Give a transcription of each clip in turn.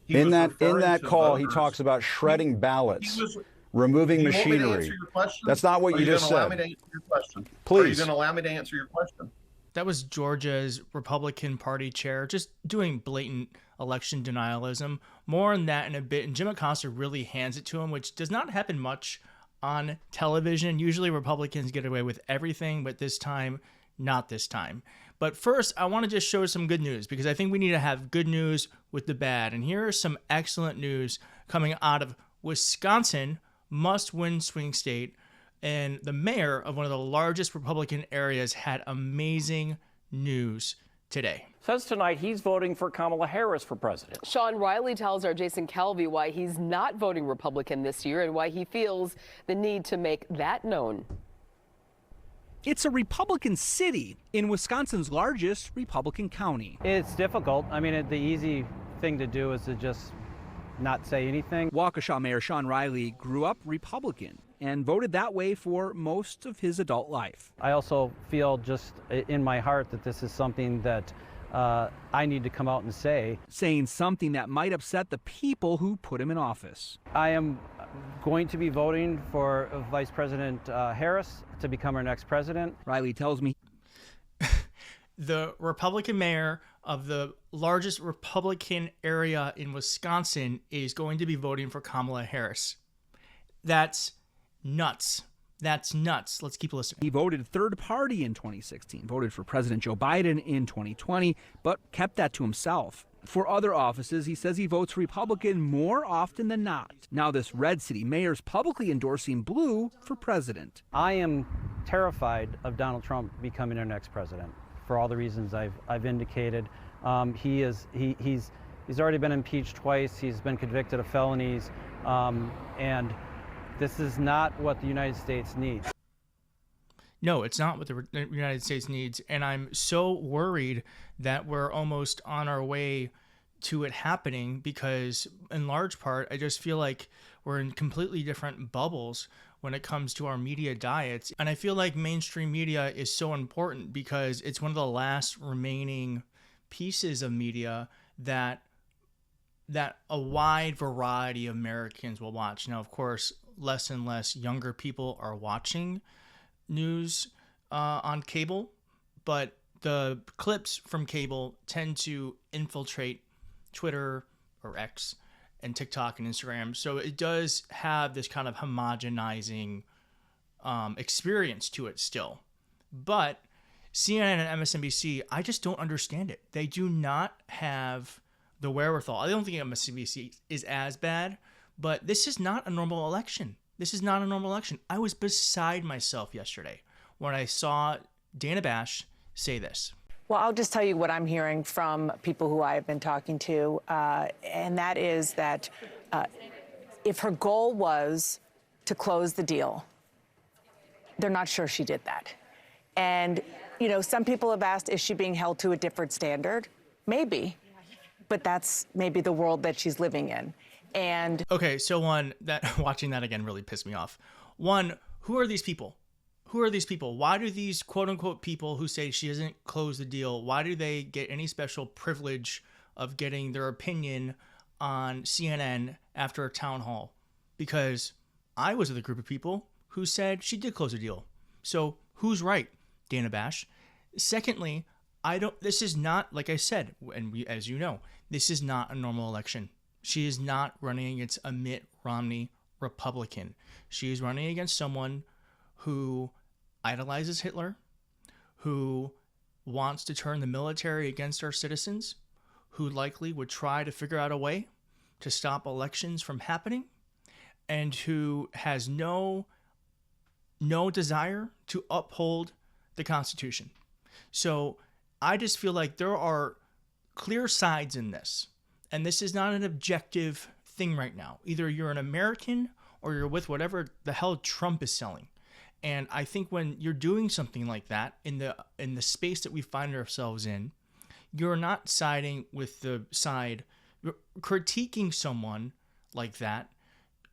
In that referring to call, he voters. talks about shredding ballots, He was. removing Do you want me to machinery. answer your question? That's not what Are you just gonna allow said. me to answer your question? Are you Please. going to allow me to answer your question? That was Georgia's Republican Party chair just doing blatant election denialism. More on that in a bit. And Jim Acosta really hands it to him, which does not happen much on television. Usually Republicans get away with everything, but this time, not this time. But first, I want to just show some good news because I think we need to have good news with the bad. And here is some excellent news coming out of Wisconsin, must-win swing state. And the mayor of one of the largest Republican areas had amazing news today. Says tonight he's voting for Kamala Harris for president. Sean Riley tells our Jason Calvi why he's not voting Republican this year and why he feels the need to make that known. It's a Republican city in Wisconsin's largest Republican county. It's difficult. I mean, the easy thing to do is to just not say anything. Waukesha Mayor Sean Riley grew up Republican and voted that way for most of his adult life. I also feel just in my heart that this is something that I need to come out and say. Saying something that might upset the people who put him in office. I am going to be voting for Vice President Harris to become our next president. Riley tells me. The Republican mayor of the largest Republican area in Wisconsin is going to be voting for Kamala Harris. That's nuts. That's nuts. Let's keep listening. He voted third party in 2016, voted for President Joe Biden in 2020, but kept that to himself. For other offices, he says he votes Republican more often than not. Now this red city mayor's publicly endorsing blue for president. I am terrified of Donald Trump becoming our next president for all the reasons I've indicated. He's already been impeached twice. He's been convicted of felonies, and this is not what the United States needs. No, it's not what the United States needs. And I'm so worried that we're almost on our way to it happening because, in large part, I just feel like we're in completely different bubbles when it comes to our media diets. And I feel like mainstream media is so important because it's one of the last remaining pieces of media that a wide variety of Americans will watch. Now, of course, less and less younger people are watching news on cable, but the clips from cable tend to infiltrate Twitter or X and TikTok and Instagram. So it does have this kind of homogenizing experience to it still. But CNN and MSNBC, I just don't understand it. They do not have the wherewithal. I don't think MSNBC is as bad, but this is not a normal election. This is not a normal election. I was beside myself yesterday when I saw Dana Bash say this. Well, I'll just tell you what I'm hearing from people who I have been talking to, and that is that if her goal was to close the deal, they're not sure she did that. And, you know, some people have asked, is she being held to a different standard? Maybe, but that's maybe the world that she's living in. And okay, so watching that again really pissed me off. One, who are these people? Who are these people? Why do these quote unquote people who say she hasn't closed the deal, why do they get any special privilege of getting their opinion on CNN after a town hall? Because I was with a group of people who said she did close the deal. So who's right, Dana Bash? Secondly, this is not, like I said, and as you know, this is not a normal election. She is not running against a Mitt Romney Republican. She is running against someone who idolizes Hitler, who wants to turn the military against our citizens, who likely would try to figure out a way to stop elections from happening, and who has no desire to uphold the Constitution. So I just feel like there are clear sides in this. And this is not an objective thing right now. Either you're an American or you're with whatever the hell Trump is selling. And I think when you're doing something like that in the space that we find ourselves in, you're not siding with the side. Critiquing someone like that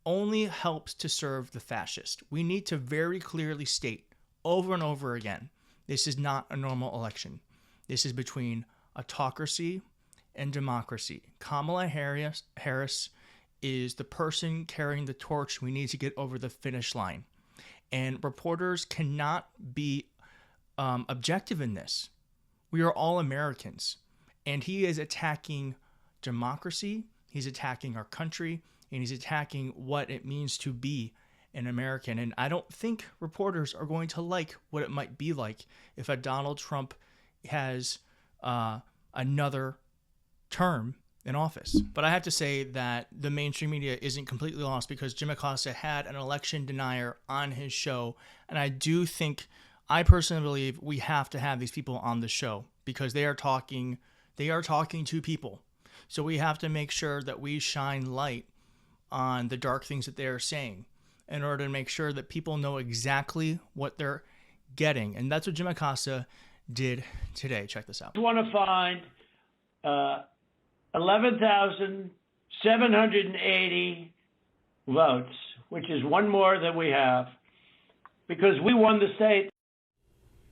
only helps to serve the fascist. We need to very clearly state over and over again, this is not a normal election. This is between autocracy and democracy. Kamala Harris is the person carrying the torch we need to get over the finish line. And reporters cannot be objective in this. We are all Americans. And he is attacking democracy, he's attacking our country, and he's attacking what it means to be an American. And I don't think reporters are going to like what it might be like if a Donald Trump has another term in office. But I have to say that the mainstream media isn't completely lost, because Jim Acosta had an election denier on his show. And I personally believe we have to have these people on the show, because they are talking to people. So we have to make sure that we shine light on the dark things that they are saying in order to make sure that people know exactly what they're getting. And that's what Jim Acosta did today. Check this out. I want to find 11,780 votes, which is one more than we have, because we won the state.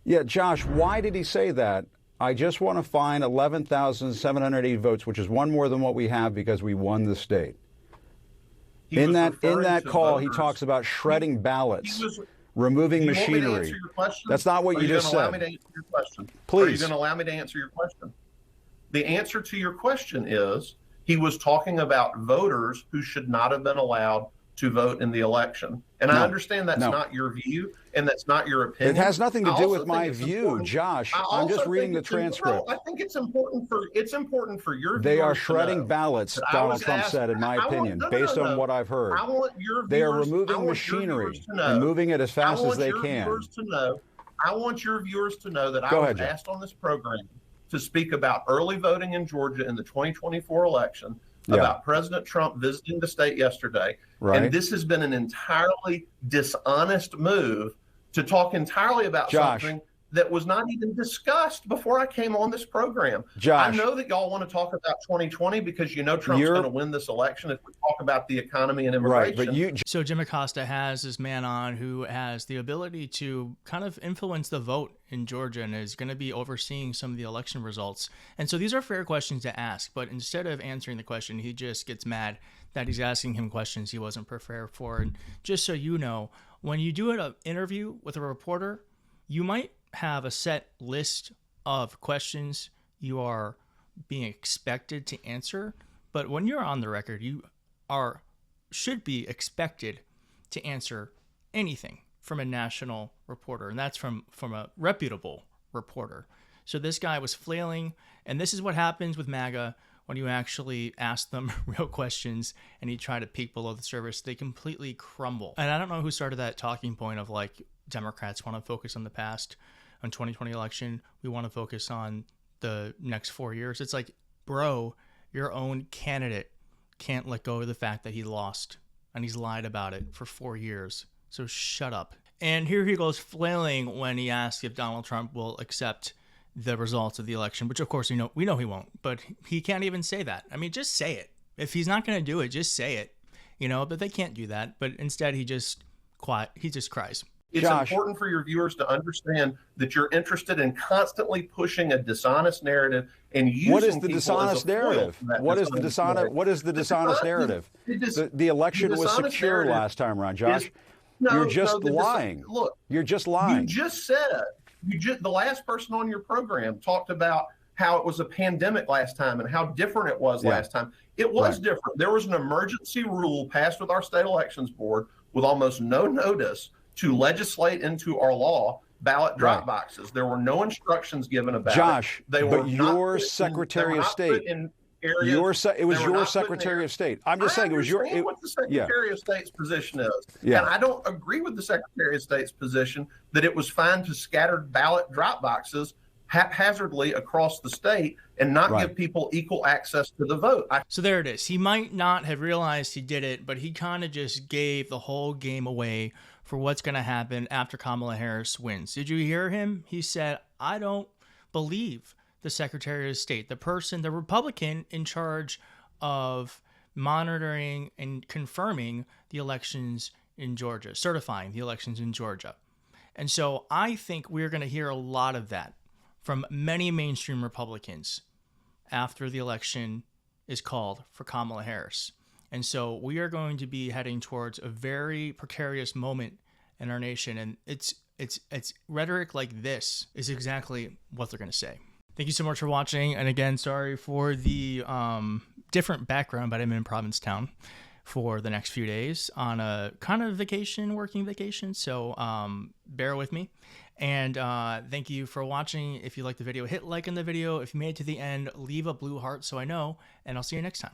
Yeah, Josh, why did he say that? I just want to find 11,780 votes, which is one more than what we have, because we won the state. In that call, he talks about shredding ballots, removing machinery. That's not what you just said. Please. Are you going to allow me to answer your question? The answer to your question is he was talking about voters who should not have been allowed to vote in the election. And I understand that's not your view and that's not your opinion. It has nothing to do with my view, Josh. I'm just reading the transcript. I think it's important for your view. They are shredding ballots, Donald Trump said, in my opinion, based on what I've heard. They are removing machinery and moving it as fast as they can. I want your viewers to know that I was asked on this program to speak about early voting in Georgia in the 2024 election, about President Trump visiting the state yesterday. Right. And this has been an entirely dishonest move to talk entirely about something that was not even discussed before I came on this program. Josh, I know that y'all want to talk about 2020 because you know Trump's going to win this election if we talk about the economy and immigration. Right, but So Jim Acosta has this man on who has the ability to kind of influence the vote in Georgia and is going to be overseeing some of the election results. And so these are fair questions to ask, but instead of answering the question, he just gets mad that he's asking him questions he wasn't prepared for. And just so you know, when you do an interview with a reporter, you might have a set list of questions you are being expected to answer, but when you're on the record, you should be expected to answer anything from a national reporter, and that's from a reputable reporter. So this guy was flailing, and this is what happens with MAGA when you actually ask them real questions and you try to peek below the surface. They completely crumble. And I don't know who started that talking point of like Democrats want to focus on the past. On 2020 election, we want to focus on the next 4 years. It's like, bro, your own candidate can't let go of the fact that he lost and he's lied about it for 4 years. So shut up. And here he goes flailing when he asks if Donald Trump will accept the results of the election, which of course we know he won't, but he can't even say that. I mean, just say it. If he's not going to do it, just say it, but they can't do that. But instead he just cries. It's important for your viewers to understand that you're interested in constantly pushing a dishonest narrative and using what is the dishonest narrative? What is the dishonest narrative? The election was secure last time around, Josh. You're just lying. Look, you're just lying. You just said the last person on your program talked about how it was a pandemic last time and how different it was last time. It was different. There was an emergency rule passed with our state elections board with almost no notice to legislate into our law ballot drop boxes. There were no instructions given about Josh, it. But your Secretary of State. It was your Secretary of State. I'm just saying it was your. What the Secretary of State's position is, and I don't agree with the Secretary of State's position that it was fine to scatter ballot drop boxes haphazardly across the state and not give people equal access to the vote. So there it is. He might not have realized he did it, but he kind of just gave the whole game away for what's going to happen after Kamala Harris wins. Did you hear him? He said, I don't believe the Secretary of State, the Republican in charge of monitoring and confirming the elections in Georgia, certifying the elections in Georgia. And so I think we're going to hear a lot of that from many mainstream Republicans after the election is called for Kamala Harris. And so we are going to be heading towards a very precarious moment in our nation. And it's rhetoric like this is exactly what they're going to say. Thank you so much for watching. And again, sorry for the different background, but I'm in Provincetown for the next few days on a kind of vacation, working vacation. So bear with me. And thank you for watching. If you liked the video, hit like in the video. If you made it to the end, leave a blue heart so I know. And I'll see you next time.